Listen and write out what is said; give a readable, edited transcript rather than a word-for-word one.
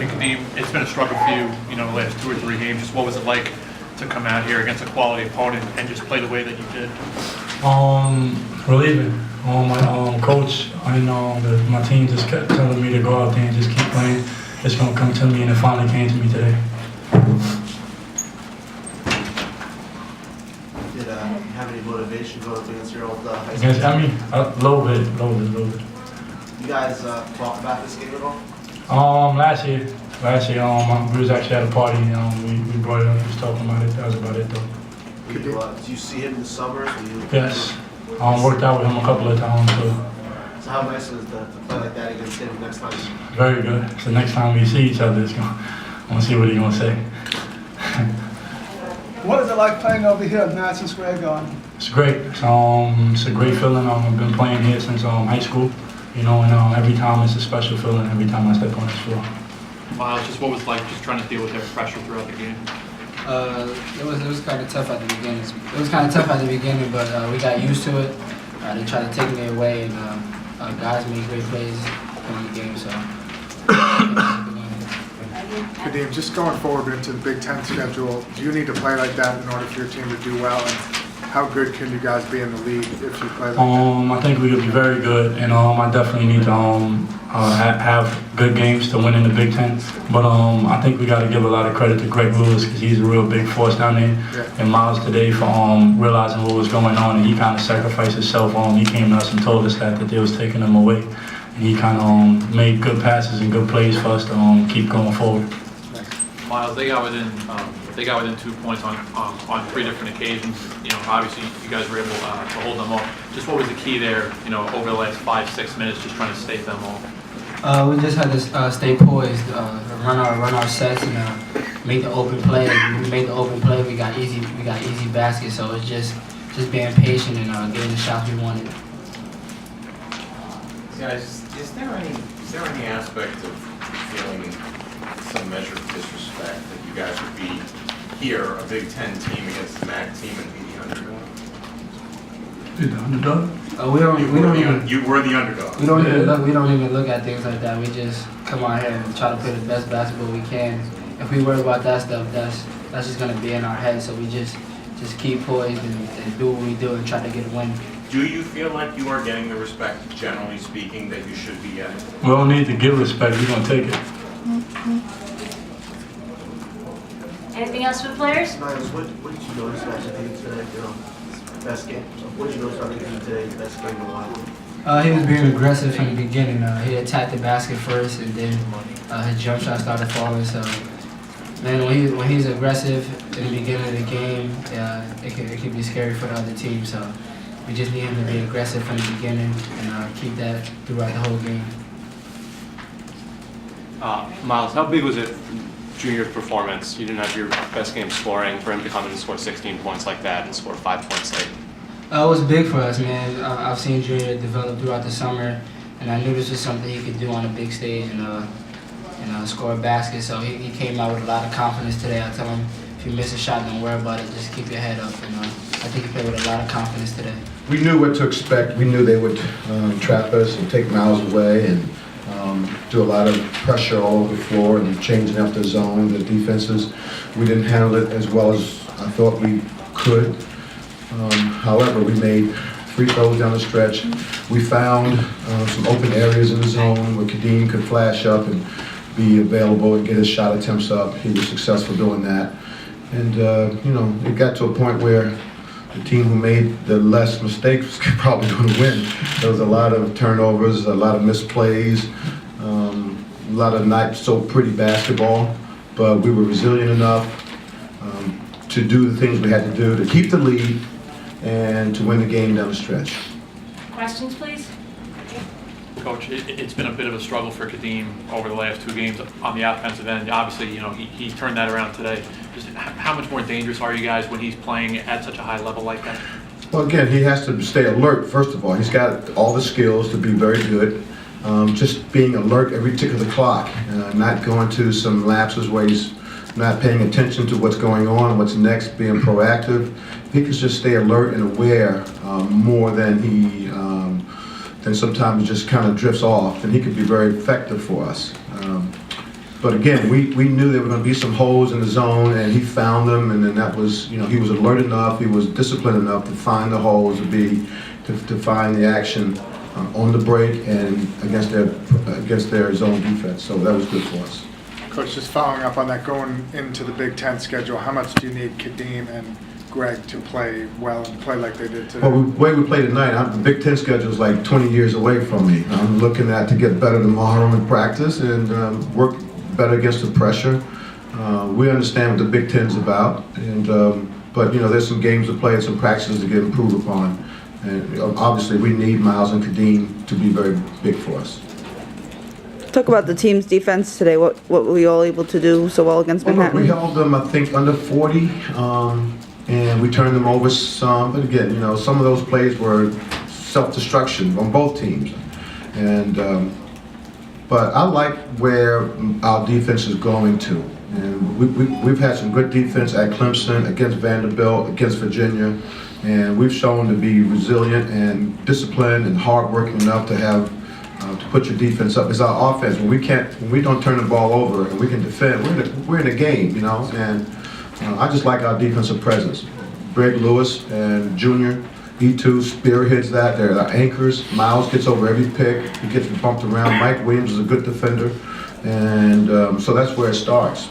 Hey, Kadeem, it's been a struggle for you, the last 2 or 3 games. Just what was it like to come out here against a quality opponent and just play the way that you did? Relieving. My coach and my team just kept telling me to go out there and just keep playing. It's gonna come to me, and it finally came to me today. Did you have any motivation going up against your old high school? A little bit. You guys talk about this game at all? Last year, we was actually at a party. We brought it up, just talking about it. That was about it, though. Do you see him in the summer? Yes. Worked out with him a couple of times, So how nice is it to play like that against him next time? very good. So next time we see each other, I'm gonna see what he's gonna say. What is it like playing over here at Madison Square Garden? It's great. It's a great feeling. I've been playing here since high school, and every time it's a special feeling. Every time I step on this floor. Myles, just what was it like just trying to deal with that pressure throughout the game? It was kind of tough at the beginning. But we got used to it. They tried to take me away, and guys made great plays in the game. So. Kadeem, just going forward into the Big Ten schedule, do you need to play like that in order for your team to do well? And how good can you guys be in the league if you play like that? I think we could be very good, and I definitely need to have good games to win in the Big Ten. But I think we got to give a lot of credit to Greg Lewis because he's a real big force down there. Yeah. And Myles today for realizing what was going on, and he kind of sacrificed himself. He came to us and told us that they was taking him away. And he kind of made good passes and good plays for us to keep going forward. Myles, they got within 2 points on 3 different occasions. Obviously you guys were able to hold them off. Just what was the key there? Over the last 5-6 minutes, just trying to stay them all. We just had to stay poised, run our sets, and make the open play. When we made the open play, we got easy baskets. So it's just being patient and getting the shots we wanted. Guys, is there any aspect of feeling some measure of disrespect that you guys would be here, a Big Ten team against the Mack team, and be the underdog? You're the underdog? You were the underdog. We don't even look at things like that. We just come out here and try to play the best basketball we can. If we worry about that stuff, that's just gonna be in our head. So we just keep poised and do what we do and try to get a win. Do you feel like you are getting the respect, generally speaking, that you should be getting? We don't need to give respect. We're gonna take it. Anything else for the players? Myles, what did you notice about the team today? Best game. So what did you notice about the team today? Best game in a while? He was being aggressive from the beginning. He attacked the basket first, and then his jump shot started falling. So, man, when he's aggressive in the beginning of the game, it can be scary for the other team. So, we just need him to be aggressive from the beginning and keep that throughout the whole game. Myles, how big was it, Junior's performance? You didn't have your best game scoring for him to come in and score 16 points like that and score 5 points late. It was big for us, man. I've seen Junior develop throughout the summer, and I knew this was something he could do on a big stage and score a basket. So he came out with a lot of confidence today. I tell him, if you miss a shot, don't worry about it. Just keep your head up. And I think he played with a lot of confidence today. We knew what to expect. We knew they would trap us and take Myles away and do a lot of pressure all over the floor and changing up the zone, the defenses. We didn't handle it as well as I thought we could. However, we made free throws down the stretch. We found some open areas in the zone where Kadeem could flash up and be available and get his shot attempts up. He was successful doing that. And, it got to a point where the team who made the less mistakes was probably going to win. There was a lot of turnovers, a lot of misplays, a lot of not so pretty basketball, but we were resilient enough to do the things we had to do to keep the lead and to win the game down the stretch. Questions, please? Coach, it's been a bit of a struggle for Kadeem over the last 2 games on the offensive end. Obviously, he turned that around today. Just how much more dangerous are you guys when he's playing at such a high level like that? Well, again, he has to stay alert, first of all. He's got all the skills to be very good. Just being alert every tick of the clock, not going to some lapses where he's not paying attention to what's going on, what's next, being proactive. If he could just stay alert and aware more than then sometimes just kind of drifts off, then he could be very effective for us. But again, we knew there were going to be some holes in the zone, and he found them, and then that was, he was alert enough, he was disciplined enough to find the holes, to find the action on the break and against their zone defense. So that was good for us. Coach, just following up on that, going into the Big Ten schedule, how much do you need Kadeem and Greg to play well and play like they did today? Well, the way we play tonight, the Big Ten schedule is like 20 years away from me. I'm looking to get better tomorrow in practice and work better against the pressure. We understand what the Big Ten's about, but there's some games to play and some practices to get improved upon. And obviously, we need Myles and Kadeem to be very big for us. Talk about the team's defense today. What were you all able to do so well against Manhattan? We held them, I think, under 40, and we turned them over some. But again, some of those plays were self-destruction on both teams. And but I like where our defense is going to. And we've had some good defense at Clemson, against Vanderbilt, against Virginia, and we've shown to be resilient and disciplined and hardworking enough to have to put your defense up. It's our offense. When we don't turn the ball over and we can defend, we're in a game, And I just like our defensive presence. Greg Lewis and Junior, E2 spearheads that. They're our anchors. Myles gets over every pick. He gets bumped around. Mike Williams is a good defender. And so that's where it starts.